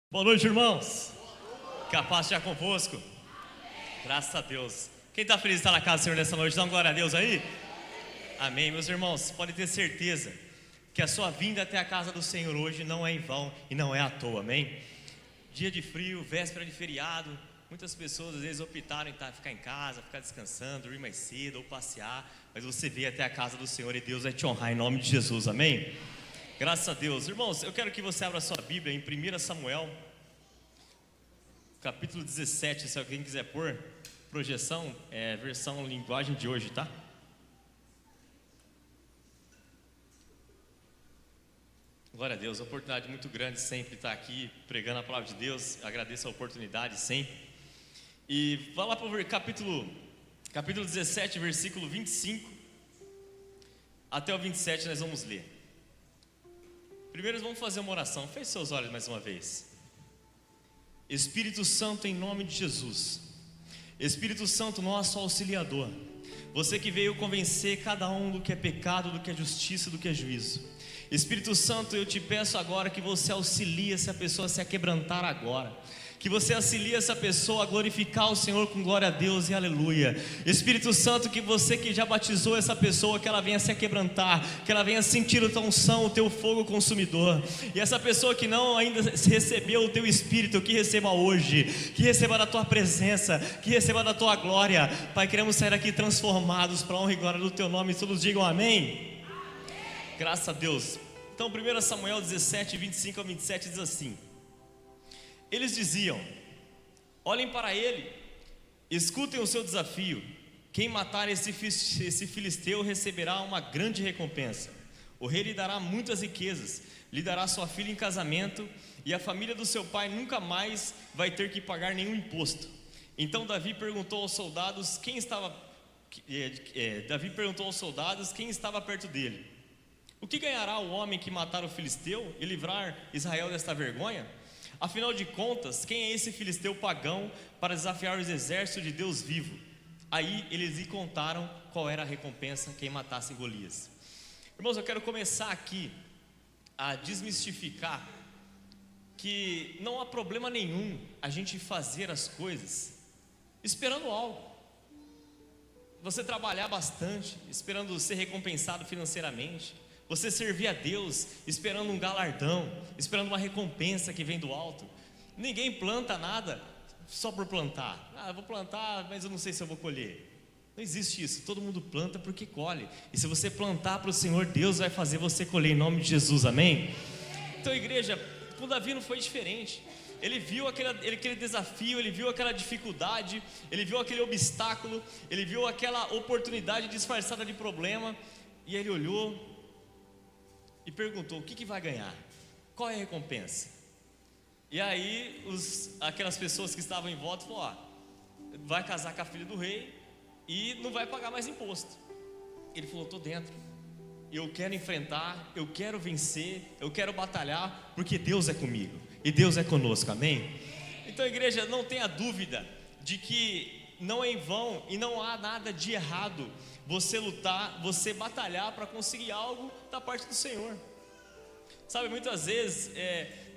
Boa noite, irmãos. Que a paz esteja convosco. Graças a Deus. Quem está feliz de estar na casa do Senhor nessa noite, dá uma glória a Deus aí. Amém. Meus irmãos, podem ter certeza que a sua vinda até a casa do Senhor hoje não é em vão e não é à toa, amém? Dia de frio, véspera de feriado, muitas pessoas às vezes optaram em ficar em casa, ficar descansando, dormir mais cedo ou passear, mas você veio até a casa do Senhor e Deus vai te honrar em nome de Jesus, amém? Graças a Deus. Irmãos, eu quero que você abra a sua Bíblia em 1 Samuel, capítulo 17, se alguém quiser pôr, projeção, versão linguagem de hoje, tá? Glória a Deus, oportunidade muito grande sempre estar aqui pregando a palavra de Deus, agradeço a oportunidade sempre. E vá lá para o capítulo 17, versículo 25, até o 27 nós vamos ler. Primeiro vamos fazer uma oração, feche seus olhos mais uma vez. Espírito Santo, em nome de Jesus, Espírito Santo, nosso auxiliador, você que veio convencer cada um do que é pecado, do que é justiça, do que é juízo. Espírito Santo, eu te peço agora que você auxilie essa pessoa a se quebrantar agora, que você auxilie essa pessoa a glorificar o Senhor com glória a Deus e aleluia. Espírito Santo, que você que já batizou essa pessoa, que ela venha se quebrantar, que ela venha sentir a tua unção, o teu fogo consumidor. E essa pessoa que não ainda recebeu o teu Espírito, que receba hoje, que receba da tua presença, que receba da tua glória. Pai, queremos sair aqui transformados para a honra e glória do teu nome, e todos digam amém. Graças a Deus. Então 1 Samuel 17, 25 a 27 diz assim: eles diziam: olhem para ele, escutem o seu desafio. Quem matar esse filisteu receberá uma grande recompensa. O rei lhe dará muitas riquezas, lhe dará sua filha em casamento, e a família do seu pai nunca mais vai ter que pagar nenhum imposto. Então Davi perguntou aos soldados quem estava perto dele: o que ganhará o homem que matar o filisteu e livrar Israel desta vergonha? Afinal de contas, quem é esse filisteu pagão para desafiar os exércitos de Deus vivo? Aí eles lhe contaram qual era a recompensa quem matasse Golias. Irmãos, eu quero começar aqui a desmistificar que não há problema nenhum a gente fazer as coisas esperando algo. Você trabalhar bastante, esperando ser recompensado financeiramente. Você servir a Deus esperando um galardão, esperando uma recompensa que vem do alto. Ninguém planta nada só por plantar. Eu vou plantar, mas eu não sei se eu vou colher. Não existe isso, todo mundo planta porque colhe. E se você plantar para o Senhor, Deus vai fazer você colher em nome de Jesus, amém? Então, igreja, com Davi não foi diferente. Ele viu aquele desafio, ele viu aquela dificuldade, ele viu aquele obstáculo, ele viu aquela oportunidade disfarçada de problema. E ele olhou e perguntou: o que vai ganhar? Qual é a recompensa? E aí aquelas pessoas que estavam em volta falaram: vai casar com a filha do rei e não vai pagar mais imposto. Ele falou: estou dentro, eu quero enfrentar, eu quero vencer, eu quero batalhar, porque Deus é comigo e Deus é conosco, amém? Então, igreja, não tenha dúvida de que não é em vão e não há nada de errado você lutar, você batalhar para conseguir algo da parte do Senhor. Sabe, muitas vezes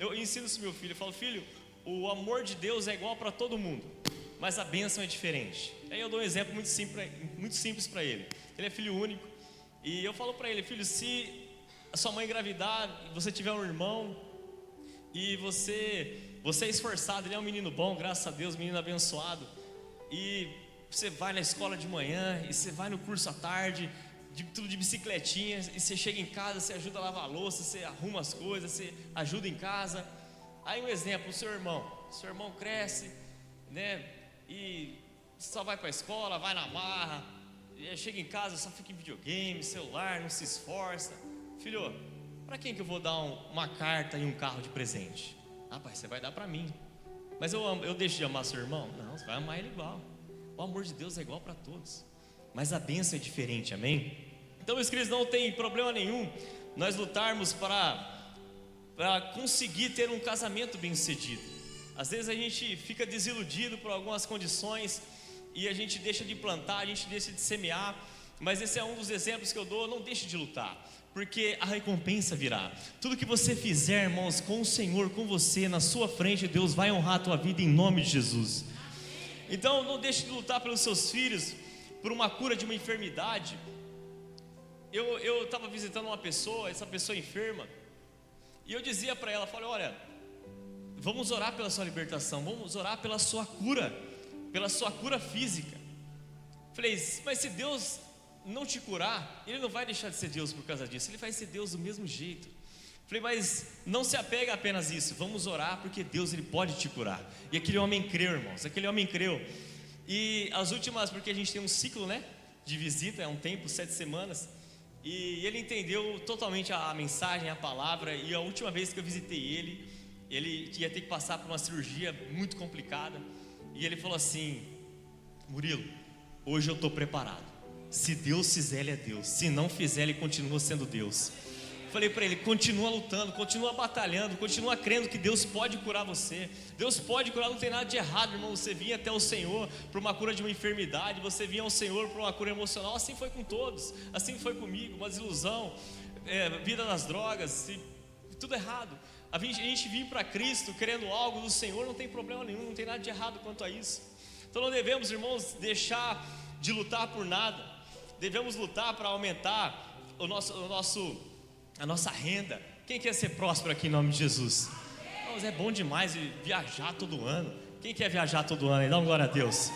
eu ensino isso ao meu filho, eu falo: filho, o amor de Deus é igual para todo mundo, mas a bênção é diferente. Aí eu dou um exemplo muito simples para ele. Ele é filho único, e eu falo para ele: filho, se a sua mãe engravidar, você tiver um irmão, e você é esforçado, ele é um menino bom, graças a Deus, menino abençoado, e você vai na escola de manhã, e você vai no curso à tarde, tudo de bicicletinha, e você chega em casa, você ajuda a lavar a louça, você arruma as coisas, você ajuda em casa. Aí um exemplo, o seu irmão cresce, né, e só vai para a escola, vai na marra, e chega em casa, só fica em videogame, celular, não se esforça. Filho, para quem que eu vou dar uma carta e um carro de presente? Pai, você vai dar para mim. Mas eu deixo de amar seu irmão? Não, você vai amar ele igual. O amor de Deus é igual para todos, mas a bênção é diferente, amém? Então, meus queridos, não tem problema nenhum nós lutarmos para conseguir ter um casamento bem sucedido. Às vezes a gente fica desiludido por algumas condições e a gente deixa de plantar, a gente deixa de semear, mas esse é um dos exemplos que eu dou. Não deixe de lutar, porque a recompensa virá. Tudo que você fizer, irmãos, com o Senhor, com você, na sua frente, Deus vai honrar a tua vida em nome de Jesus. Então não deixe de lutar pelos seus filhos, por uma cura de uma enfermidade. Eu estava visitando uma pessoa, essa pessoa enferma, e eu dizia para ela, falei, olha, vamos orar pela sua libertação, vamos orar pela sua cura física. Falei, mas se Deus não te curar, Ele não vai deixar de ser Deus por causa disso, Ele vai ser Deus do mesmo jeito. Falei, mas não se apega a apenas isso, vamos orar, porque Deus, Ele pode te curar. E aquele homem creu, irmãos, aquele homem creu. E as últimas, porque a gente tem um ciclo, né, de visita, é um tempo, 7 semanas, e ele entendeu totalmente a mensagem, a palavra. E a última vez que eu visitei ele ia ter que passar por uma cirurgia muito complicada, e ele falou assim, Murilo, hoje eu estou preparado, se Deus fizer, Ele é Deus, se não fizer, Ele continua sendo Deus. Falei para ele, continua lutando, continua batalhando, continua crendo que Deus pode curar você. Deus pode curar, não tem nada de errado, irmão. Você vinha até o Senhor para uma cura de uma enfermidade, você vinha ao Senhor para uma cura emocional. Assim foi com todos, assim foi comigo, uma desilusão, vida nas drogas, tudo errado. A gente vir para Cristo querendo algo do Senhor, não tem problema nenhum, não tem nada de errado quanto a isso. Então não devemos, irmãos, deixar de lutar por nada. Devemos lutar para aumentar a nossa renda. Quem quer ser próspero aqui em nome de Jesus? Mas é bom demais viajar todo ano. Quem quer viajar todo ano? Dá uma glória a Deus.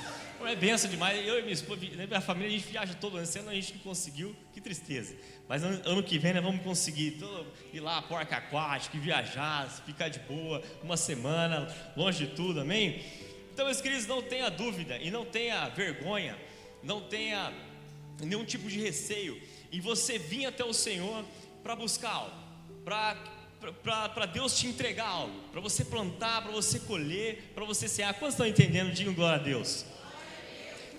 É benção demais. Eu e minha esposa, minha família, a gente viaja todo ano. Esse ano a gente não conseguiu, que tristeza. Mas ano que vem nós vamos conseguir ir lá, parque aquático, viajar, ficar de boa, uma semana, longe de tudo, amém? Então, meus queridos, não tenha dúvida e não tenha vergonha, não tenha nenhum tipo de receio em você vir até o Senhor para buscar algo, para Deus te entregar algo, para você plantar, para você colher, para você semear. Quantos estão entendendo? Digam glória a Deus.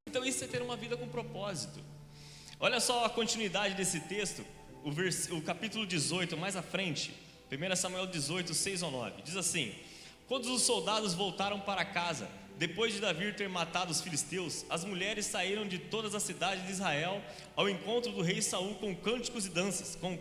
Então isso é ter uma vida com propósito. Olha só a continuidade desse texto, o capítulo 18, mais à frente, 1 Samuel 18, 6 ao 9, diz assim: quando os soldados voltaram para casa, depois de Davi ter matado os filisteus, as mulheres saíram de todas as cidades de Israel ao encontro do rei Saul com cânticos e danças, com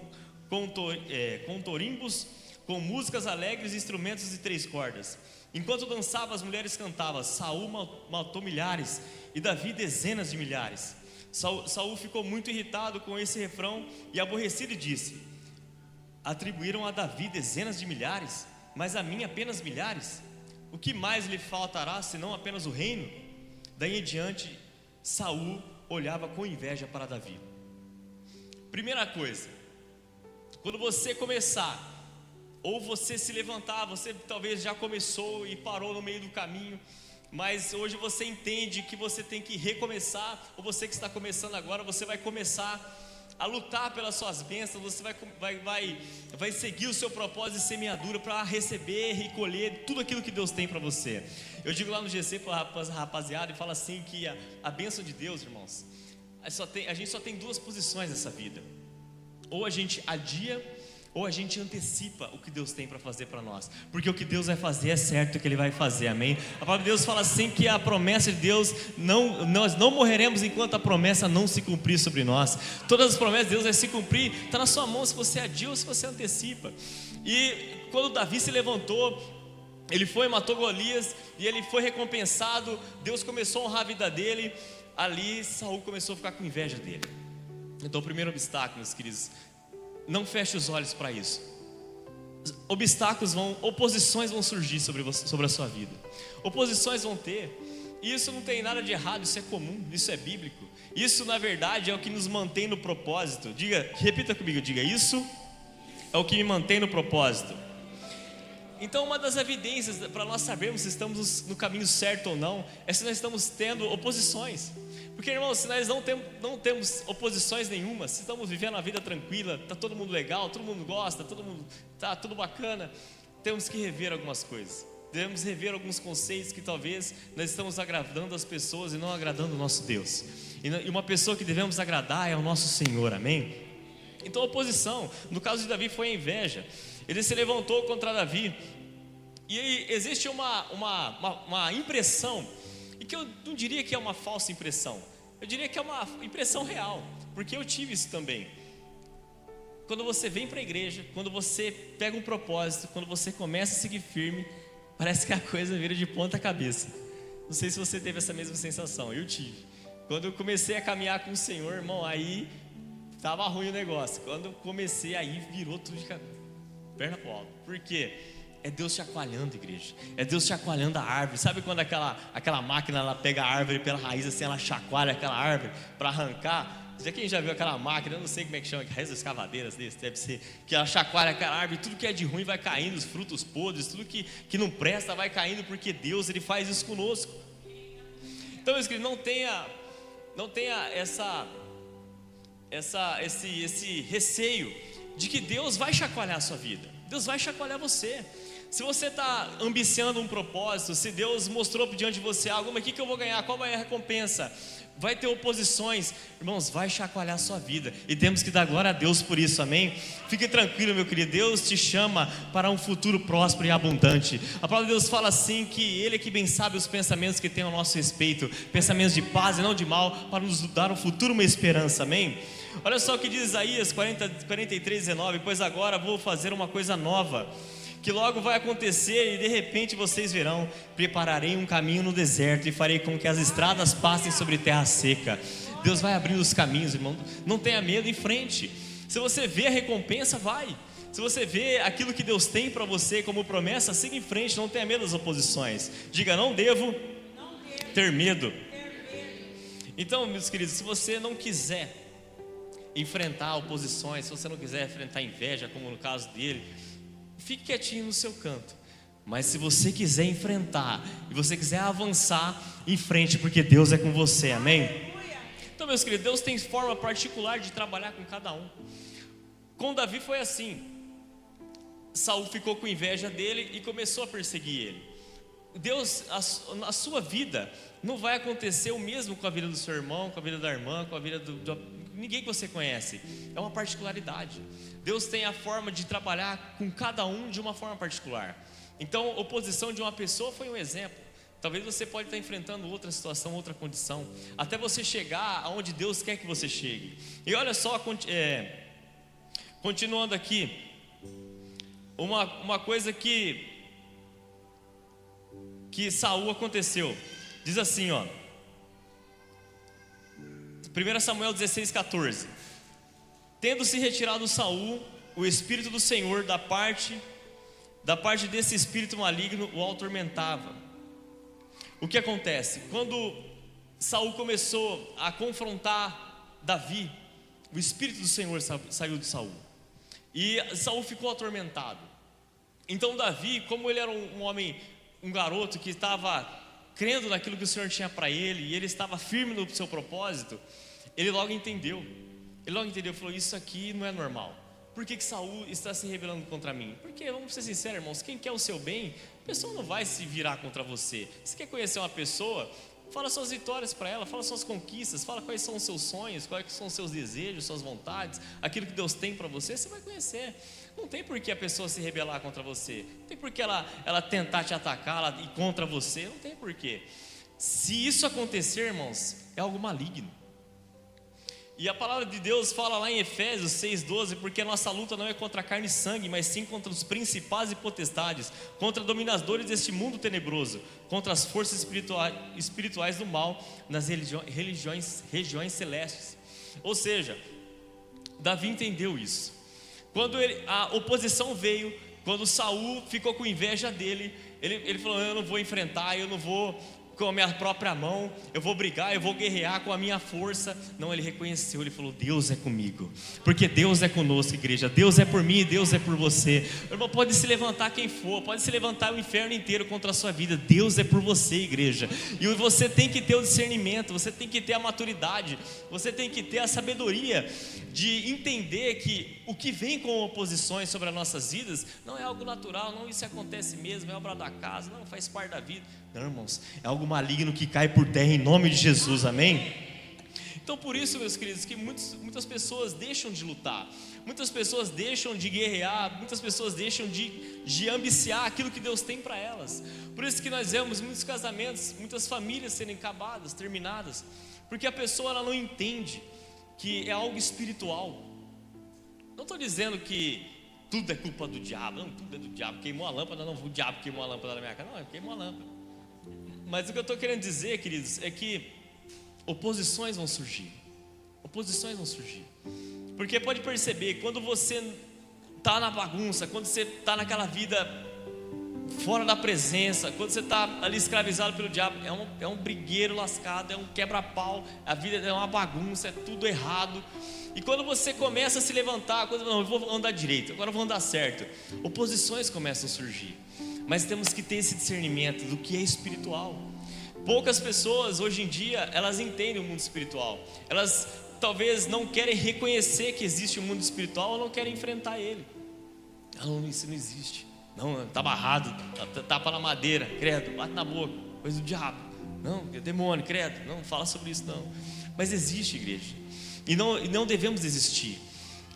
torimbos, com músicas alegres e instrumentos de 3 cordas. Enquanto dançava, as mulheres cantavam: Saul matou milhares e Davi dezenas de milhares. Saul ficou muito irritado com esse refrão e aborrecido e disse: atribuíram a Davi dezenas de milhares, mas a mim apenas milhares? O que mais lhe faltará senão apenas o reino? Daí em diante, Saul olhava com inveja para Davi. Primeira coisa, quando você começar, ou você se levantar, você talvez já começou e parou no meio do caminho, mas hoje você entende que você tem que recomeçar, ou você que está começando agora, você vai começar a lutar pelas suas bênçãos, você vai seguir o seu propósito de semeadura para receber e colher tudo aquilo que Deus tem para você. Eu digo lá no GC para a rapaziada e falo assim que a bênção de Deus, irmãos, a gente só tem 2 posições nessa vida: ou a gente adia, ou a gente antecipa o que Deus tem para fazer para nós, porque o que Deus vai fazer é certo que Ele vai fazer, amém? A palavra de Deus fala assim que a promessa de Deus, nós não morreremos enquanto a promessa não se cumprir sobre nós. Todas as promessas de Deus vai se cumprir, está na sua mão se você adia ou se você antecipa. E quando Davi se levantou, ele foi e matou Golias, e ele foi recompensado, Deus começou a honrar a vida dele. Ali Saul começou a ficar com inveja dele. Então o primeiro obstáculo, meus queridos, não feche os olhos para isso. Oposições vão surgir sobre a sua vida. Oposições vão ter. E isso não tem nada de errado, isso é comum, isso é bíblico. Isso na verdade é o que nos mantém no propósito. Repita comigo, diga: isso é o que me mantém no propósito. Então uma das evidências para nós sabermos se estamos no caminho certo ou não é se nós estamos tendo oposições. Porque, irmãos, se nós não temos oposições nenhuma, se estamos vivendo a vida tranquila, está todo mundo legal, todo mundo gosta, está tudo bacana, temos que rever algumas coisas. Devemos rever alguns conceitos que talvez nós estamos agradando as pessoas e não agradando o nosso Deus. E uma pessoa que devemos agradar é o nosso Senhor, amém? Então a oposição, no caso de Davi, foi a inveja. Ele se levantou contra Davi. E aí existe uma impressão, e que eu não diria que é uma falsa impressão, eu diria que é uma impressão real. porque eu tive isso também. Quando você vem para a igreja, quando você pega um propósito, quando você começa a seguir firme, parece que a coisa vira de ponta cabeça. Não sei se você teve essa mesma sensação, eu tive. Quando eu comecei a caminhar com o Senhor, irmão, aí estava ruim o negócio. Quando eu comecei, aí virou tudo de perna pro alto. Por quê? É Deus chacoalhando, igreja. É Deus chacoalhando a árvore. Sabe quando aquela máquina, ela pega a árvore pela raiz, assim, ela chacoalha aquela árvore para arrancar? Quem já viu aquela máquina, eu não sei como é que chama, essas escavadeiras desse, deve ser, que ela chacoalha aquela árvore, tudo que é de ruim vai caindo, os frutos podres, tudo que não presta vai caindo, porque Deus, Ele faz isso conosco. Então, meus queridos, não tenha esse receio de que Deus vai chacoalhar a sua vida. Deus vai chacoalhar você. Se você está ambiciando um propósito, se Deus mostrou diante de você algo, mas o que eu vou ganhar? Qual vai a recompensa? Vai ter oposições, irmãos, vai chacoalhar a sua vida, e temos que dar glória a Deus por isso, amém? Fique tranquilo, meu querido, Deus te chama para um futuro próspero e abundante. A palavra de Deus fala assim, que Ele é que bem sabe os pensamentos que tem ao nosso respeito, pensamentos de paz e não de mal, para nos dar um futuro, uma esperança, amém? Olha só o que diz Isaías 43:19, pois agora vou fazer uma coisa nova, que logo vai acontecer, e de repente vocês verão, prepararei um caminho no deserto, e farei com que as estradas passem sobre terra seca. Deus vai abrindo os caminhos, irmão, não tenha medo, em frente. Se você vê a recompensa, vai. Se você vê aquilo que Deus tem para você como promessa, siga em frente, não tenha medo das oposições. Diga, não devo ter medo. Então, meus queridos, se você não quiser enfrentar oposições, se você não quiser enfrentar inveja, como no caso dele, fique quietinho no seu canto. Mas se você quiser enfrentar, e você quiser avançar, em frente, porque Deus é com você, amém? Então, meus queridos, Deus tem forma particular de trabalhar com cada um. Com Davi foi assim. Saul ficou com inveja dele e começou a perseguir ele. Deus, a sua vida não vai acontecer o mesmo com a vida do seu irmão, com a vida da irmã, com a vida de ninguém que você conhece. É uma particularidade. Deus tem a forma de trabalhar com cada um de uma forma particular. Então, a oposição de uma pessoa foi um exemplo. Talvez você pode estar enfrentando outra situação, outra condição, até você chegar aonde Deus quer que você chegue. E olha só, continuando aqui, uma coisa que Saul aconteceu. Diz assim, ó, 1 Samuel 16:14. Tendo se retirado Saul, o Espírito do Senhor da parte desse espírito maligno o atormentava. O que acontece? Quando Saul começou a confrontar Davi, o Espírito do Senhor saiu de Saul, e Saul ficou atormentado. Então Davi, como ele era um homem, um garoto que estava crendo naquilo que o Senhor tinha para ele, e ele estava firme no seu propósito, ele logo entendeu, falou, isso aqui não é normal. Por que Saul está se rebelando contra mim? Porque, vamos ser sinceros, irmãos, quem quer o seu bem, a pessoa não vai se virar contra você. Se quer conhecer uma pessoa, fala suas vitórias para ela, fala suas conquistas, fala quais são os seus sonhos, quais são os seus desejos, suas vontades, aquilo que Deus tem para você, você vai conhecer. Não tem por que a pessoa se rebelar contra você, não tem por que ela tentar te atacar e contra você, não tem por quê. Se isso acontecer, irmãos, é algo maligno. E a palavra de Deus fala lá em Efésios 6:12, porque a nossa luta não é contra carne e sangue, mas sim contra os principados e potestades, contra dominadores deste mundo tenebroso, contra as forças espirituais do mal nas regiões celestes. Ou seja, Davi entendeu isso. Quando a oposição veio, quando Saul ficou com inveja dele, ele falou, eu não vou enfrentar, eu não vou com a minha própria mão, eu vou brigar, eu vou guerrear com a minha força. Não, ele reconheceu, ele falou, Deus é comigo, porque Deus é conosco, igreja. Deus é por mim e Deus é por você. Irmão, pode se levantar quem for, pode se levantar o inferno inteiro contra a sua vida, Deus é por você, igreja. E você tem que ter o discernimento, você tem que ter a maturidade, você tem que ter a sabedoria de entender que o que vem com oposições sobre as nossas vidas não é algo natural, não, isso acontece mesmo, é obra da casa, não, faz parte da vida. Não, irmãos, é algo maligno que cai por terra em nome de Jesus, amém? Então por isso, meus queridos, que muitas pessoas deixam de lutar, muitas pessoas deixam de guerrear, muitas pessoas deixam de ambiciar aquilo que Deus tem para elas. Por isso que nós vemos muitos casamentos, muitas famílias serem acabadas, terminadas, porque a pessoa ela não entende que é algo espiritual. Não estou dizendo que tudo é culpa do diabo, não, tudo é do diabo, queimou a lâmpada, não, o diabo queimou a lâmpada na minha casa, não, queimou a lâmpada. Mas o que eu estou querendo dizer, queridos, é que oposições vão surgir, porque pode perceber, quando você está na bagunça, quando você está naquela vida fora da presença, quando você está ali escravizado pelo diabo, é um brigueiro lascado, é um quebra-pau, a vida é uma bagunça, é tudo errado. E quando você começa a se levantar, não, eu vou andar direito, agora eu vou andar certo, oposições começam a surgir. Mas temos que ter esse discernimento do que é espiritual. Poucas pessoas hoje em dia, elas entendem o mundo espiritual. Elas talvez não querem reconhecer que existe um mundo espiritual, ou não querem enfrentar ele. Não, isso não existe. Não, está barrado, tapa na madeira, credo, bate na boca, coisa do diabo. Não, é demônio, credo, não fala sobre isso não. Mas existe, igreja, e não devemos desistir.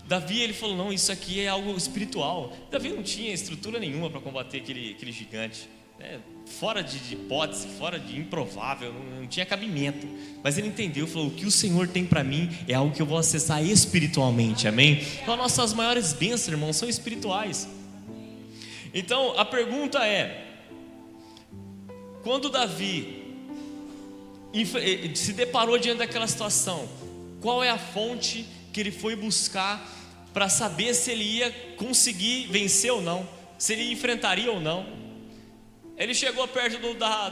Davi, ele falou, não, isso aqui é algo espiritual. Davi não tinha estrutura nenhuma para combater aquele gigante, né? Fora de hipótese, fora de improvável, não tinha cabimento. Mas ele entendeu, falou, o que o Senhor tem para mim é algo que eu vou acessar espiritualmente, amém? Então as nossas maiores bênçãos, irmãos, são espirituais. Então a pergunta é, quando Davi se deparou diante daquela situação, qual é a fonte que ele foi buscar para saber se ele ia conseguir vencer ou não, se ele enfrentaria ou não? Ele chegou perto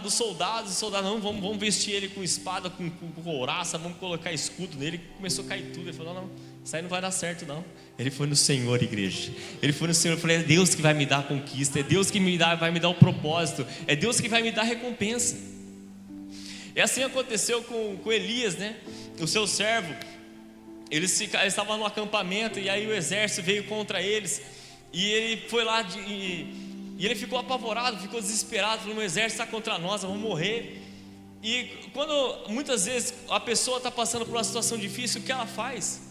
dos soldados, os soldados, não, vamos vestir ele com espada, com couraça, vamos colocar escudo nele. Começou a cair tudo, ele falou, não, isso aí não vai dar certo não. Ele foi no Senhor, igreja, ele foi no Senhor, eu falei, é Deus que vai me dar a conquista, é Deus que vai me dar o propósito, é Deus que vai me dar a recompensa. E assim aconteceu com Elias, né? O seu servo, eles estavam no acampamento, e aí o exército veio contra eles, e ele foi lá, e ele ficou apavorado, ficou desesperado, falou, o exército está contra nós, vamos morrer. E quando muitas vezes a pessoa está passando por uma situação difícil, o que ela faz?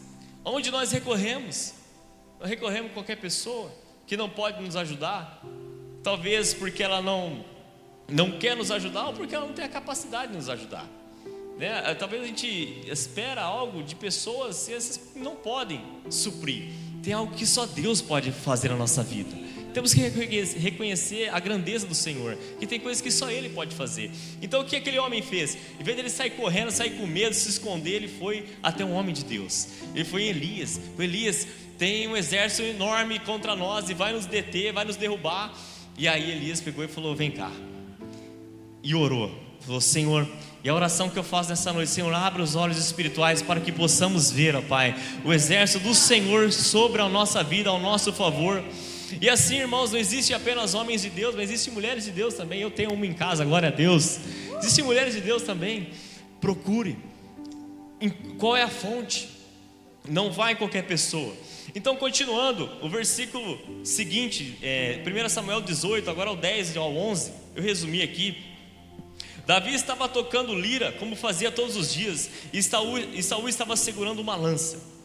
Onde nós recorremos? Nós recorremos a qualquer pessoa que não pode nos ajudar, talvez porque ela não quer nos ajudar, ou porque ela não tem a capacidade de nos ajudar, né? Talvez a gente espera algo de pessoas e essas não podem suprir. Tem algo que só Deus pode fazer na nossa vida. Temos que reconhecer a grandeza do Senhor, que tem coisas que só Ele pode fazer. Então o que aquele homem fez? Em vez dele sair correndo, sair com medo, se esconder, ele foi até um homem de Deus. Ele foi em Elias. O Elias, tem um exército enorme contra nós e vai nos deter, vai nos derrubar. E aí Elias pegou e falou, vem cá. E orou, falou, Senhor, e a oração que eu faço nessa noite, Senhor, abre os olhos espirituais para que possamos ver, ó Pai, o exército do Senhor sobre a nossa vida, ao nosso favor. E assim, irmãos, não existe apenas homens de Deus, mas existem mulheres de Deus também. Eu tenho uma em casa, glória a Deus. Existem mulheres de Deus também. Procure qual é a fonte. Não vai em qualquer pessoa. Então, continuando, o versículo seguinte, 1 Samuel 18, agora ao 10 e ao 11, eu resumi aqui. Davi estava tocando lira, como fazia todos os dias, e Saul estava segurando uma lança.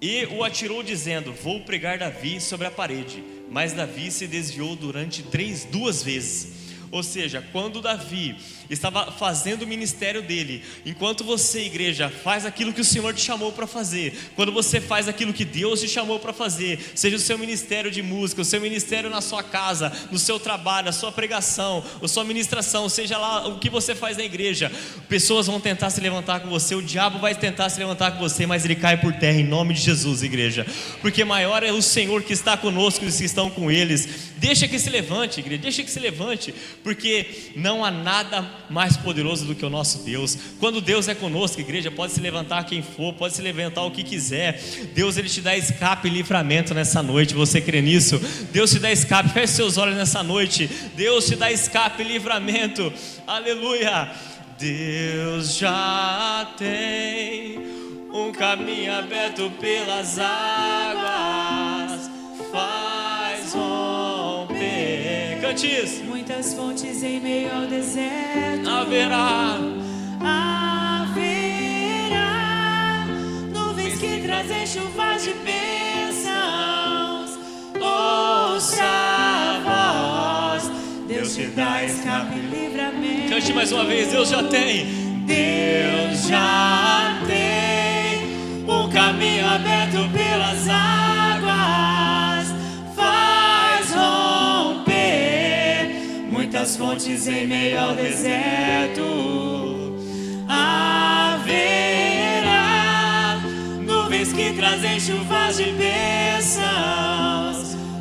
E o atirou dizendo, vou pregar Davi sobre a parede. Mas Davi se desviou durante 2 vezes. Ou seja, quando Davi estava fazendo o ministério dele, enquanto você, igreja, faz aquilo que o Senhor te chamou para fazer, quando você faz aquilo que Deus te chamou para fazer, seja o seu ministério de música, o seu ministério na sua casa, no seu trabalho, a sua pregação, a sua ministração, seja lá o que você faz na igreja, pessoas vão tentar se levantar com você, o diabo vai tentar se levantar com você, mas ele cai por terra em nome de Jesus, igreja, porque maior é o Senhor que está conosco e os que estão com eles. Deixa que se levante, igreja, deixa que se levante, porque não há nada mais poderoso do que o nosso Deus. Quando Deus é conosco, igreja, pode se levantar quem for, pode se levantar o que quiser. Deus, Ele te dá escape e livramento nessa noite. Você crê nisso? Deus te dá escape, feche seus olhos nessa noite. Deus te dá escape e livramento, aleluia. Deus já tem um caminho aberto pelas águas, faz romper. Cante isso. Muitas fontes em meio ao deserto. Haverá nuvens que trazem chuvas de bênçãos. Ouça a voz, Deus te dá escape e livramento. Cante mais uma vez. Deus já tem. Deus já tem aberto pelas águas, faz romper muitas fontes em meio ao deserto. Haverá nuvens que trazem chuvas de bênçãos.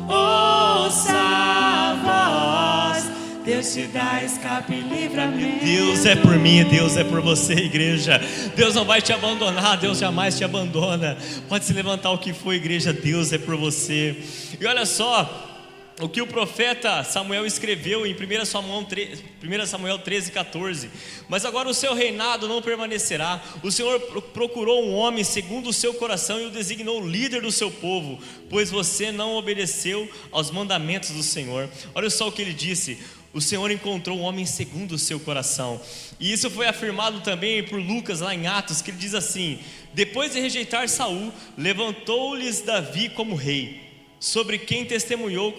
Ouça a voz, Deus te dá escape e livramento. Deus é por mim, Deus é por você, igreja. Deus não vai te abandonar, Deus jamais te abandona. Pode se levantar o que for, igreja, Deus é por você. E olha só o que o profeta Samuel escreveu em 1 Samuel 13:14. Mas agora o seu reinado não permanecerá. O Senhor procurou um homem segundo o seu coração e o designou líder do seu povo, pois você não obedeceu aos mandamentos do Senhor. Olha só o que ele disse: o Senhor encontrou um homem segundo o seu coração. E isso foi afirmado também por Lucas lá em Atos, que ele diz assim: depois de rejeitar Saul, levantou-lhes Davi como rei, sobre quem testemunhou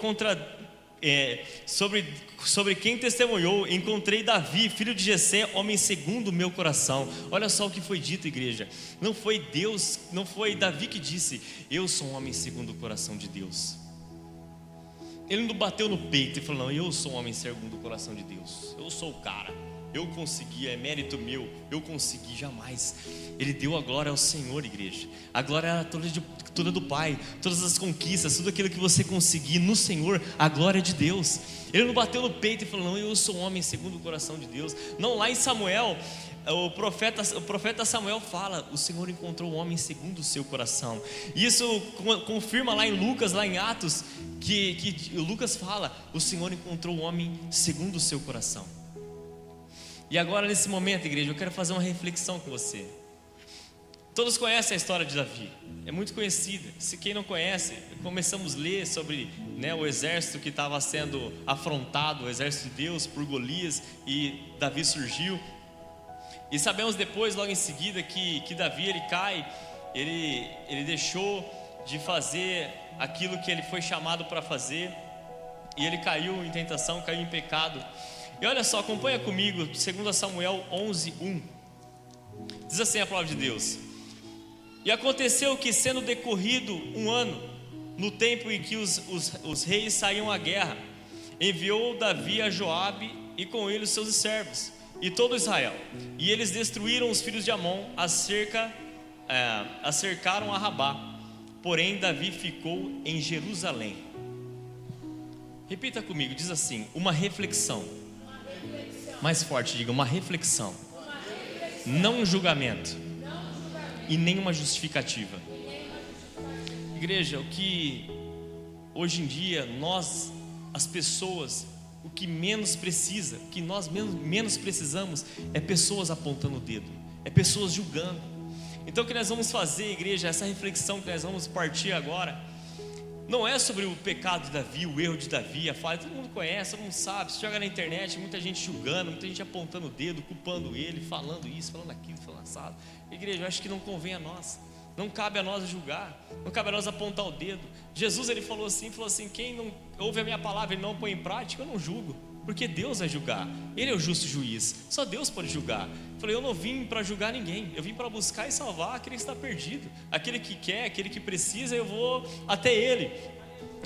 encontrei Davi, filho de Jessé, homem segundo o meu coração. Olha só o que foi dito, igreja. Não foi Davi que disse: eu sou um homem segundo o coração de Deus. Ele não bateu no peito e falou: não, eu sou um homem segundo o coração de Deus, eu sou o cara, eu consegui, é mérito meu, eu consegui. Jamais. Ele deu a glória ao Senhor, igreja. A glória era toda do Pai. Todas as conquistas, tudo aquilo que você conseguir no Senhor, a glória é de Deus. Ele não bateu no peito e falou: não, eu sou um homem segundo o coração de Deus. Não, lá em Samuel, o profeta Samuel fala: o Senhor encontrou um homem segundo o seu coração. Isso confirma lá em Lucas, lá em Atos, que Lucas fala: o Senhor encontrou um homem segundo o seu coração. E agora, nesse momento, igreja, eu quero fazer uma reflexão com você. Todos conhecem a história de Davi, é muito conhecida. Se quem não conhece, começamos a ler sobre o exército que estava sendo afrontado, o exército de Deus, por Golias, e Davi surgiu. E sabemos depois, logo em seguida, que Davi, ele cai, ele deixou de fazer aquilo que ele foi chamado para fazer, e ele caiu em tentação, caiu em pecado. E olha só, acompanha comigo, 2 Samuel 11:1. Diz assim a palavra de Deus: e aconteceu que, sendo decorrido um ano, no tempo em que os reis saíam à guerra, enviou Davi a Joabe e com ele os seus servos e todo Israel, e eles destruíram os filhos de Amon, acercaram a Rabá. Porém Davi ficou em Jerusalém. Repita comigo, diz assim: uma reflexão. Mais forte, diga: uma reflexão. Não um julgamento e nem uma justificativa. Igreja, o que hoje em dia nós, as pessoas, o que menos precisa, o que nós menos precisamos, é pessoas apontando o dedo, é pessoas julgando. Então o que nós vamos fazer, igreja, essa reflexão que nós vamos partir agora, não é sobre o pecado de Davi, o erro de Davi, a falha. Todo mundo conhece, todo mundo sabe. Se joga na internet, muita gente julgando, muita gente apontando o dedo, culpando ele, falando isso, falando aquilo, falando assado. Igreja, eu acho que não convém a nós, não cabe a nós julgar, não cabe a nós apontar o dedo. Jesus, ele falou assim: quem não ouve a minha palavra e não põe em prática, eu não julgo, porque Deus vai julgar. Ele é o justo juiz, só Deus pode julgar. Eu falei: eu não vim para julgar ninguém, eu vim para buscar e salvar aquele que está perdido, aquele que quer, aquele que precisa, eu vou até ele.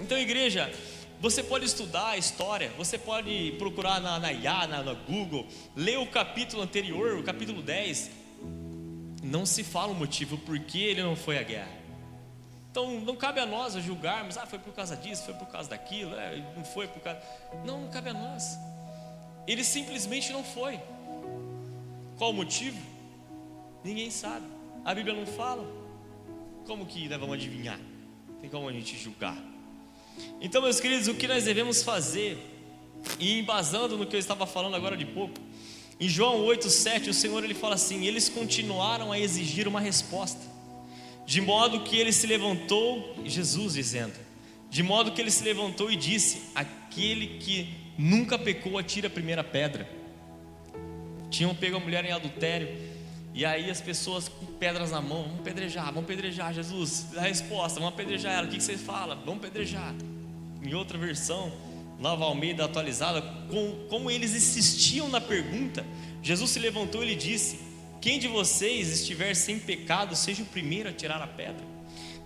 Então, igreja, você pode estudar a história, você pode procurar na IA, na Google, ler o capítulo anterior, o capítulo 10. Não se fala o motivo por que ele não foi à guerra. Então não cabe a nós julgarmos: foi por causa disso, foi por causa daquilo, não foi por causa... Não cabe a nós. Ele simplesmente não foi. Qual o motivo? Ninguém sabe. A Bíblia não fala. Como que nós vamos adivinhar? Tem como a gente julgar? Então, meus queridos, o que nós devemos fazer, e embasando no que eu estava falando agora de pouco, em João 8:7, o Senhor, ele fala assim: eles continuaram a exigir uma resposta, de modo que ele se levantou, Jesus dizendo, de modo que ele se levantou e disse: aquele que nunca pecou, atira a primeira pedra. Tinham pego a mulher em adultério, e aí as pessoas com pedras na mão: vamos pedrejar, Jesus, dá a resposta, vamos apedrejar ela. O que você fala? Vamos pedrejar. Em outra versão, Nova Almeida atualizada, como eles insistiam na pergunta, Jesus se levantou e lhe disse: quem de vocês estiver sem pecado, seja o primeiro a tirar a pedra.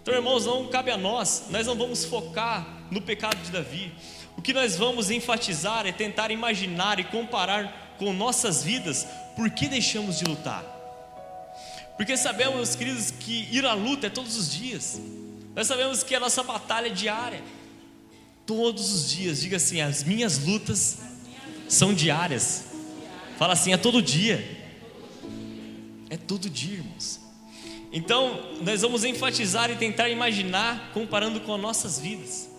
Então, irmãos, não cabe a nós não vamos focar no pecado de Davi. O que nós vamos enfatizar é tentar imaginar e comparar com nossas vidas por que deixamos de lutar. Porque sabemos, queridos, que ir à luta é todos os dias. Nós sabemos que a nossa batalha é diária. Todos os dias, diga assim: as minhas lutas são diárias. Fala assim: é todo dia. É todo dia, irmãos. Então, nós vamos enfatizar e tentar imaginar comparando com as nossas vidas.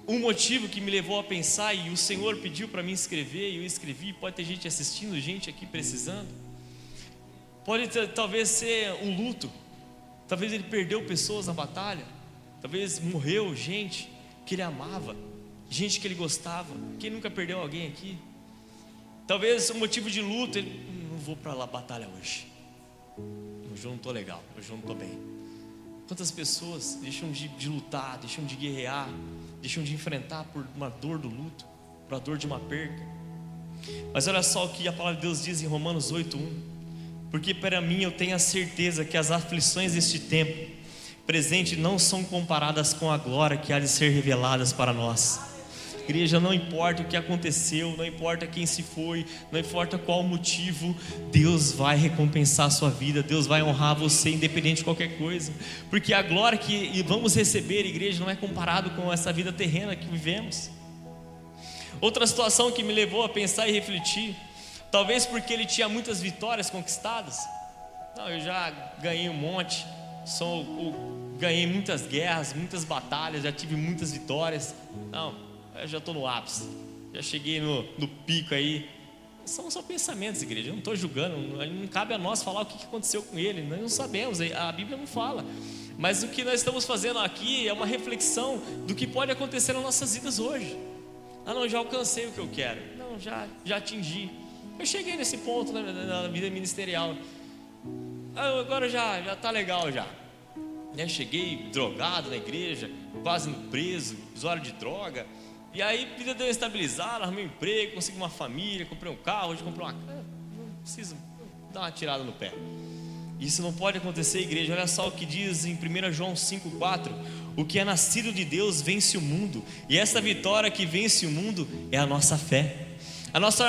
Um motivo que me levou a pensar, e o Senhor pediu para mim escrever, e eu escrevi, pode ter gente assistindo, gente aqui precisando. Pode talvez ser um luto. Talvez ele perdeu pessoas na batalha. Talvez morreu gente que ele amava, gente que ele gostava. Quem nunca perdeu alguém aqui? Talvez um motivo de luto, ele: não vou para lá batalha hoje. Hoje eu não estou legal, hoje eu não estou bem. Quantas pessoas deixam de lutar, deixam de guerrear, deixam de enfrentar por uma dor do luto, por a dor de uma perca. Mas olha só o que a palavra de Deus diz em Romanos 8:1: porque para mim eu tenho a certeza que as aflições deste tempo presente não são comparadas com a glória que há de ser reveladas para nós. Igreja, não importa o que aconteceu, não importa quem se foi, não importa qual o motivo, Deus vai recompensar a sua vida, Deus vai honrar você independente de qualquer coisa, porque a glória que vamos receber, igreja, não é comparado com essa vida terrena que vivemos. Outra situação que me levou a pensar e refletir, talvez porque ele tinha muitas vitórias conquistadas. Não, eu já ganhei um monte, ganhei muitas guerras, muitas batalhas, já tive muitas vitórias. Não, eu já estou no ápice, já cheguei no pico aí. São só pensamentos, igreja, eu não estou julgando, não cabe a nós falar o que aconteceu com ele, nós não sabemos, a Bíblia não fala. Mas o que nós estamos fazendo aqui é uma reflexão do que pode acontecer nas nossas vidas hoje. Não, já alcancei o que eu quero, não, já atingi, eu cheguei nesse ponto na vida ministerial, agora já está legal já. Cheguei drogado na igreja, quase preso, usuário de droga. E aí a vida deu estabilizada, arrumei um emprego, consegui uma família, comprei um carro, hoje comprei uma casa. Não preciso dar uma tirada no pé. Isso não pode acontecer, igreja. Olha só o que diz em 1 João 5,4: o que é nascido de Deus vence o mundo, e essa vitória que vence o mundo é a nossa fé. A nossa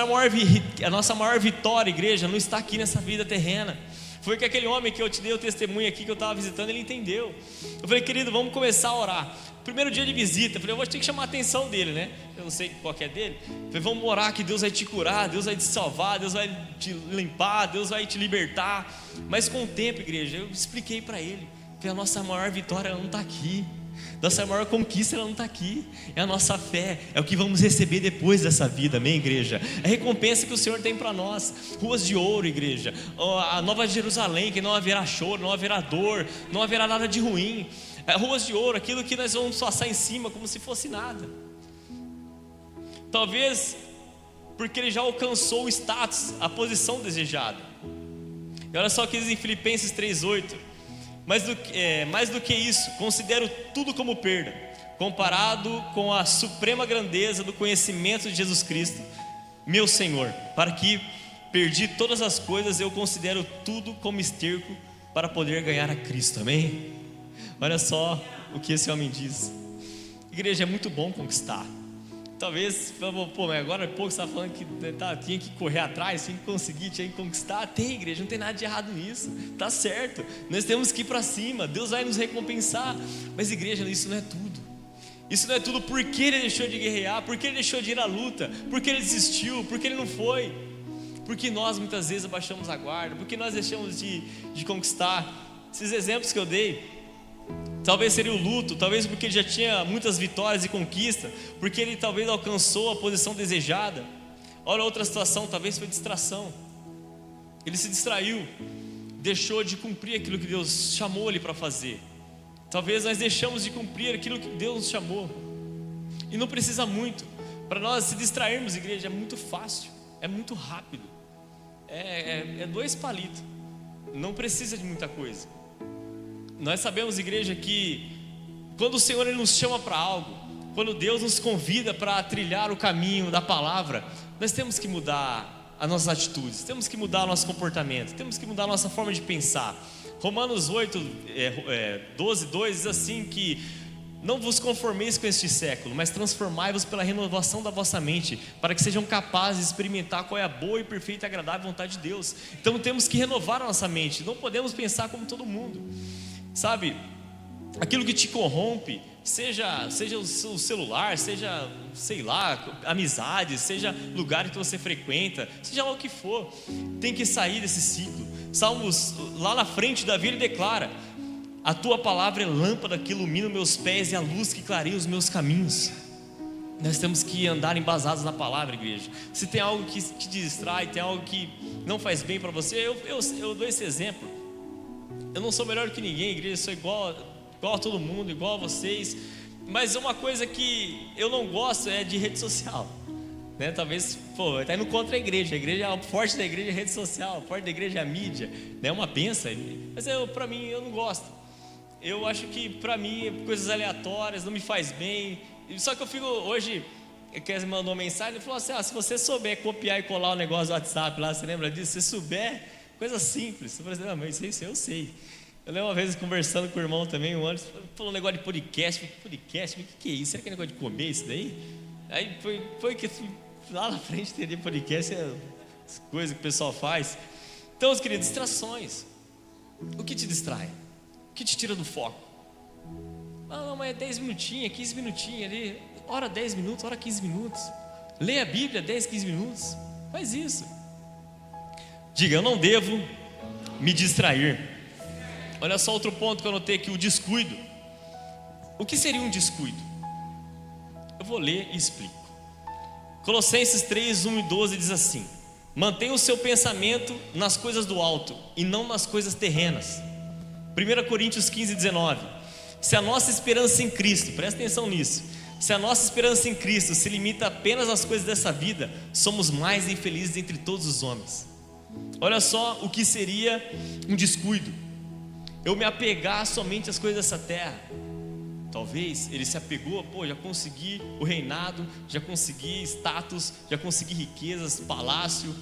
maior vitória, igreja, não está aqui nessa vida terrena. Foi que aquele homem que eu te dei o testemunho aqui, que eu estava visitando, ele entendeu. Eu falei: querido, vamos começar a orar. Primeiro dia de visita, eu falei: eu vou ter que chamar a atenção dele, né? Eu não sei qual que é dele. Eu falei: vamos orar que Deus vai te curar, Deus vai te salvar, Deus vai te limpar, Deus vai te libertar. Mas com o tempo, igreja, eu expliquei para ele que a nossa maior vitória ela não está aqui. Nossa maior conquista ela não está aqui, é a nossa fé, é o que vamos receber depois dessa vida, amém, igreja? É a recompensa que o Senhor tem para nós. Ruas de ouro, igreja, a Nova Jerusalém, que não haverá choro, não haverá dor, não haverá nada de ruim. Ruas de ouro, aquilo que nós vamos passar em cima como se fosse nada. Talvez porque ele já alcançou o status, a posição desejada. E olha só o que diz em Filipenses 3,8: mais do que isso, considero tudo como perda, comparado com a suprema grandeza do conhecimento de Jesus Cristo, meu Senhor, para que perdi todas as coisas, eu considero tudo como esterco para poder ganhar a Cristo, amém? Olha só o que esse homem diz. Igreja, é muito bom conquistar. Talvez, pô, mas agora há pouco você está falando que tinha que correr atrás, tinha que conseguir, tinha que conquistar. Tem, igreja, não tem nada de errado nisso, tá certo. Nós temos que ir para cima, Deus vai nos recompensar. Mas, igreja, isso não é tudo. Isso não é tudo. Por que ele deixou de guerrear? Por que ele deixou de ir à luta? Por que ele desistiu? Por que ele não foi? Porque nós muitas vezes abaixamos a guarda, porque nós deixamos de conquistar. Esses exemplos que eu dei, talvez seria o luto, talvez porque ele já tinha muitas vitórias e conquistas, porque ele talvez alcançou a posição desejada. Olha outra situação, talvez foi distração. Ele se distraiu, deixou de cumprir aquilo que Deus chamou ele para fazer. Talvez nós deixamos de cumprir aquilo que Deus nos chamou. E não precisa muito. Para nós se distrairmos, igreja, é muito fácil, é muito rápido. É 2 palitos. Não precisa de muita coisa. Nós sabemos, igreja, que quando o Senhor ele nos chama para algo, quando Deus nos convida para trilhar o caminho da palavra, nós temos que mudar as nossas atitudes, temos que mudar o nosso comportamento, temos que mudar a nossa forma de pensar. Romanos 8, 12, 2 diz assim que não vos conformeis com este século, mas transformai-vos pela renovação da vossa mente, para que sejam capazes de experimentar qual é a boa e perfeita e agradável vontade de Deus. Então temos que renovar a nossa mente, não podemos pensar como todo mundo, sabe? Aquilo que te corrompe, seja o seu celular, seja, sei lá, amizades, seja lugar que você frequenta, seja lá o que for, tem que sair desse ciclo. Salmos, lá na frente, Davi ele declara: a tua palavra é lâmpada que ilumina meus pés e a luz que clareia os meus caminhos. Nós temos que andar embasados na palavra, igreja. Se tem algo que te distrai, tem algo que não faz bem para você, eu dou esse exemplo. Eu não sou melhor que ninguém, igreja, sou igual a todo mundo, igual a vocês. Mas uma coisa que eu não gosto é de rede social, né? Talvez, está indo contra a igreja. O forte da igreja é a rede social, o forte da igreja é a mídia, né? É uma benção. Mas para mim, eu não gosto. Eu acho que para mim, coisas aleatórias, não me faz bem. Só que eu fico, hoje, Kézia mandou uma mensagem e falou assim: se você souber copiar e colar o negócio do WhatsApp lá, você lembra disso? Se você souber, coisa simples. Eu falei assim: não, mas isso eu sei. Eu lembro uma vez conversando com o irmão também, um ano, falou um negócio de podcast. O que é isso? Será que é negócio de comer isso daí? Aí foi que lá na frente teria podcast, as coisas que o pessoal faz. Então, os queridos, distrações. O que te distrai? O que te tira do foco? Não, mas é 10 minutinhos, 15 minutinhos ali. Ora 10 minutos, ora 15 minutos. Lê a Bíblia 10, 15 minutos. Faz isso. Diga: eu não devo me distrair. Olha só outro ponto que eu anotei aqui: o descuido. O que seria um descuido? Eu vou ler e explico. Colossenses 3, 1 e 12 diz assim: mantenha o seu pensamento nas coisas do alto e não nas coisas terrenas. 1 Coríntios 15, 19: se a nossa esperança em Cristo, presta atenção nisso, se a nossa esperança em Cristo se limita apenas às coisas dessa vida, somos mais infelizes entre todos os homens. Olha só o que seria um descuido: eu me apegar somente às coisas dessa terra. Talvez ele se apegou, já consegui o reinado, já consegui status, já consegui riquezas, palácio.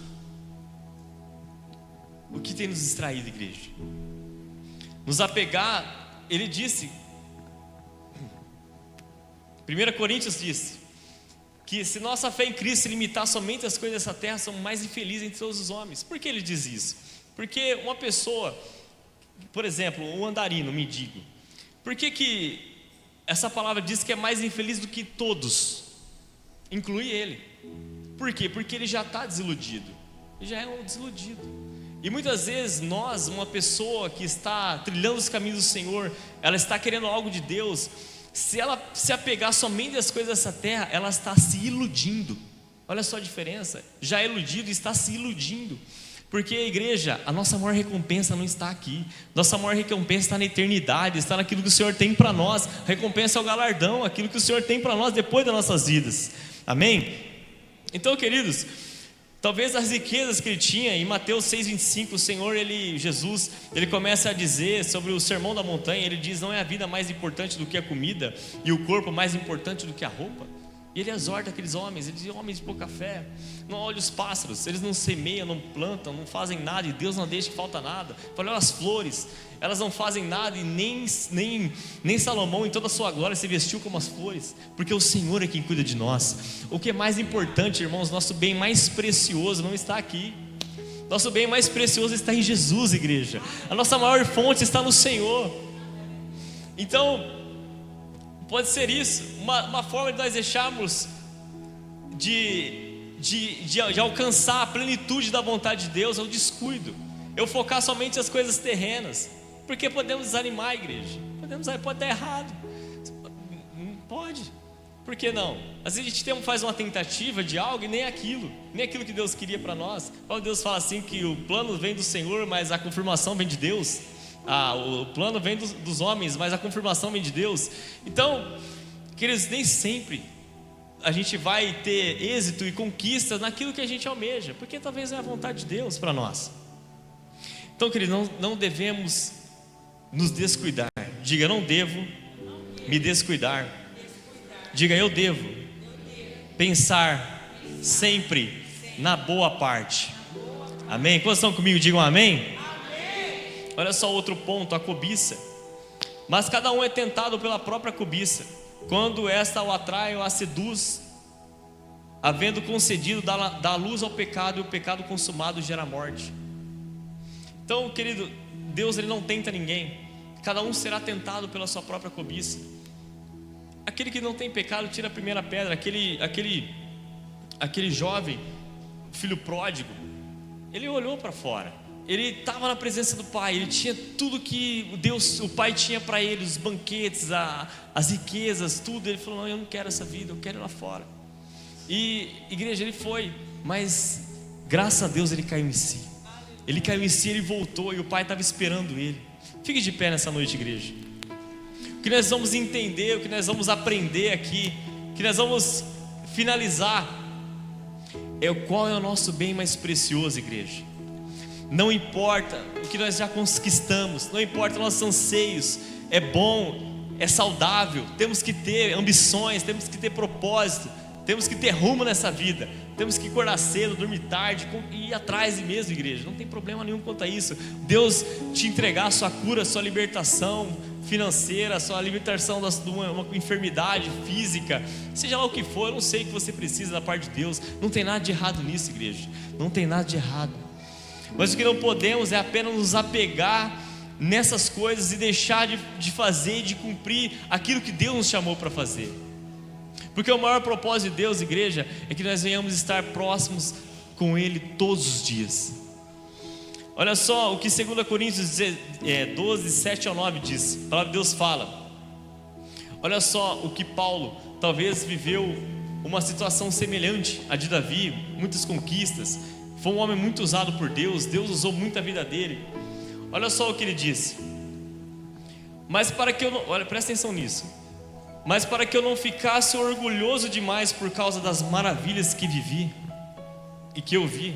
O que tem nos distraído, igreja? Nos apegar, ele disse, 1 Coríntios disse, que se nossa fé em Cristo se limitar somente às coisas dessa terra, somos mais infelizes entre todos os homens. Por que ele diz isso? Porque uma pessoa, por exemplo, um andarino, um mendigo, por que essa palavra diz que é mais infeliz do que todos? Inclui ele. Por quê? Porque ele já está desiludido. Ele já é um desiludido. E muitas vezes nós, uma pessoa que está trilhando os caminhos do Senhor, ela está querendo algo de Deus, se ela se apegar somente às coisas dessa terra, ela está se iludindo. Olha só a diferença: já é iludido e está se iludindo. Porque, igreja, a nossa maior recompensa não está aqui. Nossa maior recompensa está na eternidade, está naquilo que o Senhor tem para nós. A recompensa é o galardão, aquilo que o Senhor tem para nós depois das nossas vidas. Amém? Então, queridos, talvez as riquezas que ele tinha, em Mateus 6,25, o Senhor, Jesus, ele começa a dizer sobre o sermão da montanha. Ele diz: não é a vida mais importante do que a comida, e o corpo mais importante do que a roupa? E ele exorta aqueles homens, ele diz: homens de pouca fé, não olhe os pássaros, eles não semeiam, não plantam, não fazem nada, e Deus não deixa que falta nada. Olha as flores, elas não fazem nada, e nem Salomão em toda a sua glória se vestiu como as flores, porque o Senhor é quem cuida de nós. O que é mais importante, irmãos, nosso bem mais precioso não está aqui. Nosso bem mais precioso está em Jesus, igreja. A nossa maior fonte está no Senhor. Então, pode ser isso, uma forma de nós deixarmos de alcançar a plenitude da vontade de Deus é o descuido. Eu focar somente nas coisas terrenas, porque podemos desanimar, igreja. Pode dar errado. Pode. Por que não? Às vezes a gente faz uma tentativa de algo e nem aquilo que Deus queria para nós. Quando Deus fala assim que o plano vem do Senhor, mas a confirmação vem de Deus. O plano vem dos homens, mas a confirmação vem de Deus. Então, queridos, nem sempre a gente vai ter êxito e conquista naquilo que a gente almeja, porque talvez não é a vontade de Deus para nós. Então, queridos, não devemos nos descuidar. Diga: não devo me descuidar. Diga: eu devo pensar sempre na boa parte. Amém? Quantos estão comigo? Digam amém. Olha só outro ponto, a cobiça. Mas cada um é tentado pela própria cobiça, quando esta o atrai ou a seduz, havendo concedido dá luz ao pecado, e o pecado consumado gera morte. Então, querido, Deus ele não tenta ninguém. Cada um será tentado pela sua própria cobiça. Aquele que não tem pecado tira a primeira pedra. Aquele jovem, filho pródigo, ele olhou para fora. Ele estava na presença do pai. Ele tinha tudo que o pai tinha para ele, os banquetes, as riquezas, tudo. Ele falou: não, eu não quero essa vida, eu quero ir lá fora. E igreja, ele foi, mas graças a Deus ele caiu em si. Ele caiu em si, ele voltou, e o pai estava esperando ele. Fique de pé nessa noite, igreja. O que nós vamos entender, o que nós vamos aprender aqui, o que nós vamos finalizar, qual é o nosso bem mais precioso, igreja. Não importa o que nós já conquistamos, não importa os nossos anseios, é bom, é saudável, temos que ter ambições, temos que ter propósito, temos que ter rumo nessa vida, temos que acordar cedo, dormir tarde e ir atrás mesmo, igreja. Não tem problema nenhum quanto a isso. Deus te entregar a sua cura, a sua libertação financeira, a sua libertação de uma enfermidade física, seja lá o que for, eu não sei o que você precisa da parte de Deus. Não tem nada de errado nisso, igreja, não tem nada de errado. Mas o que não podemos é apenas nos apegar nessas coisas e deixar de fazer e de cumprir aquilo que Deus nos chamou para fazer. Porque o maior propósito de Deus, igreja, é que nós venhamos estar próximos com Ele todos os dias. Olha só o que 2 Coríntios 12, 7 ao 9 diz. A palavra de Deus fala. Olha só o que Paulo talvez viveu uma situação semelhante à de Davi, muitas conquistas. Foi um homem muito usado por Deus, Deus usou muito a vida dele. Olha só o que ele disse. Mas para que eu não, olha, presta atenção nisso. Mas para que eu não ficasse orgulhoso demais por causa das maravilhas que vivi e que eu vi,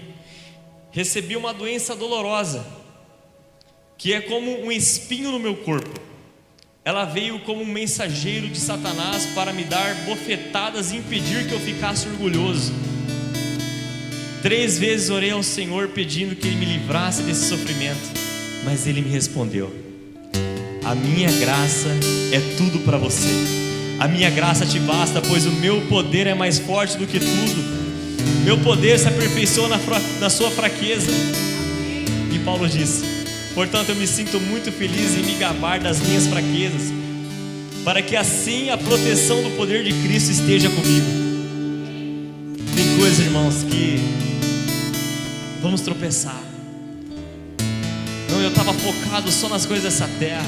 recebi uma doença dolorosa, que é como um espinho no meu corpo. Ela veio como um mensageiro de Satanás para me dar bofetadas e impedir que eu ficasse orgulhoso. 3 vezes orei ao Senhor pedindo que Ele me livrasse desse sofrimento, mas Ele me respondeu: a minha graça é tudo para você. A minha graça te basta, pois o meu poder é mais forte do que tudo. Meu poder se aperfeiçoa na sua fraqueza. E Paulo disse: portanto eu me sinto muito feliz em me gabar das minhas fraquezas, para que assim a proteção do poder de Cristo esteja comigo. Tem coisas, irmãos, que vamos tropeçar. Não, eu estava focado só nas coisas dessa terra.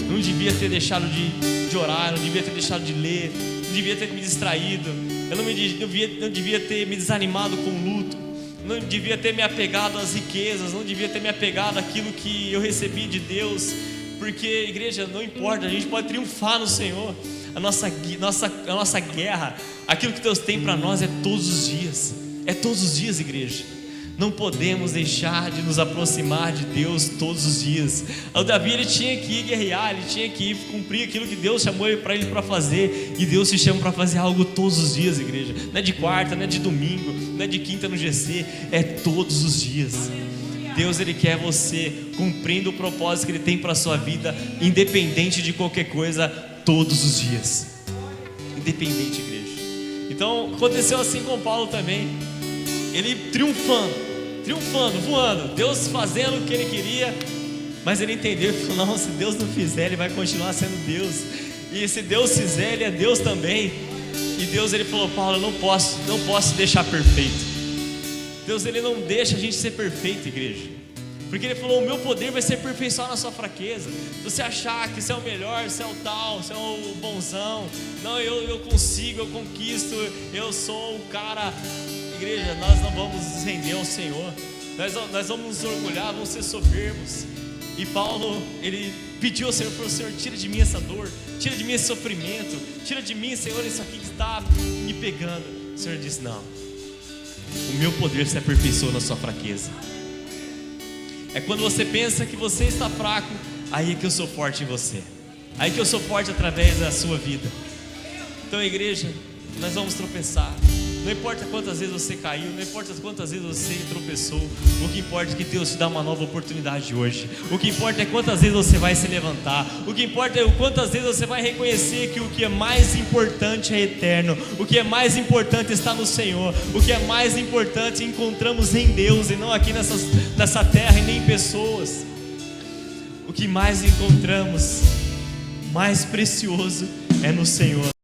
Não devia ter deixado de orar, não devia ter deixado de ler, não devia ter me distraído, eu não devia ter me desanimado com o luto, não devia ter me apegado às riquezas, não devia ter me apegado àquilo que eu recebi de Deus. Porque, igreja, não importa, a gente pode triunfar no Senhor. A nossa guerra, aquilo que Deus tem para nós é todos os dias. É todos os dias, igreja. Não podemos deixar de nos aproximar de Deus todos os dias. O Davi, ele tinha que ir guerrear, ele tinha que ir cumprir aquilo que Deus chamou ele para fazer. E Deus te chama para fazer algo todos os dias, igreja. Não é de quarta, não é de domingo, não é de quinta no GC, é todos os dias. Deus, Ele quer você cumprindo o propósito que Ele tem para a sua vida, independente de qualquer coisa, todos os dias. Independente, igreja. Então, aconteceu assim com Paulo também. Ele triunfando, voando, Deus fazendo o que Ele queria, mas ele entendeu e falou: não, se Deus não fizer, Ele vai continuar sendo Deus, e se Deus fizer, Ele é Deus também. E Deus, Ele falou: Paulo, eu não posso deixar perfeito. Deus, Ele não deixa a gente ser perfeito, igreja, porque Ele falou: o meu poder vai ser aperfeiçoado na sua fraqueza. Se você achar que você é o melhor, você é o tal, você é o bonzão, não, eu consigo, eu conquisto, eu sou o cara. Igreja, nós não vamos nos render ao Senhor, nós vamos nos orgulhar, vamos ser soberbos. E Paulo, ele pediu ao Senhor: para o Senhor, tira de mim essa dor, tira de mim esse sofrimento, tira de mim, Senhor, isso aqui que está me pegando. O Senhor disse: não, o meu poder se aperfeiçoa na sua fraqueza. É quando você pensa que você está fraco, aí é que eu sou forte em você, aí que eu sou forte através da sua vida. Então, igreja, nós vamos tropeçar, Não importa quantas vezes você caiu, não importa quantas vezes você tropeçou, o que importa é que Deus te dá uma nova oportunidade hoje. O que importa é quantas vezes você vai se levantar. O que importa é quantas vezes você vai reconhecer que o que é mais importante é eterno. O que é mais importante está no Senhor. O que é mais importante encontramos em Deus e não aqui nessa terra e nem em pessoas. O que mais encontramos, mais precioso, é no Senhor.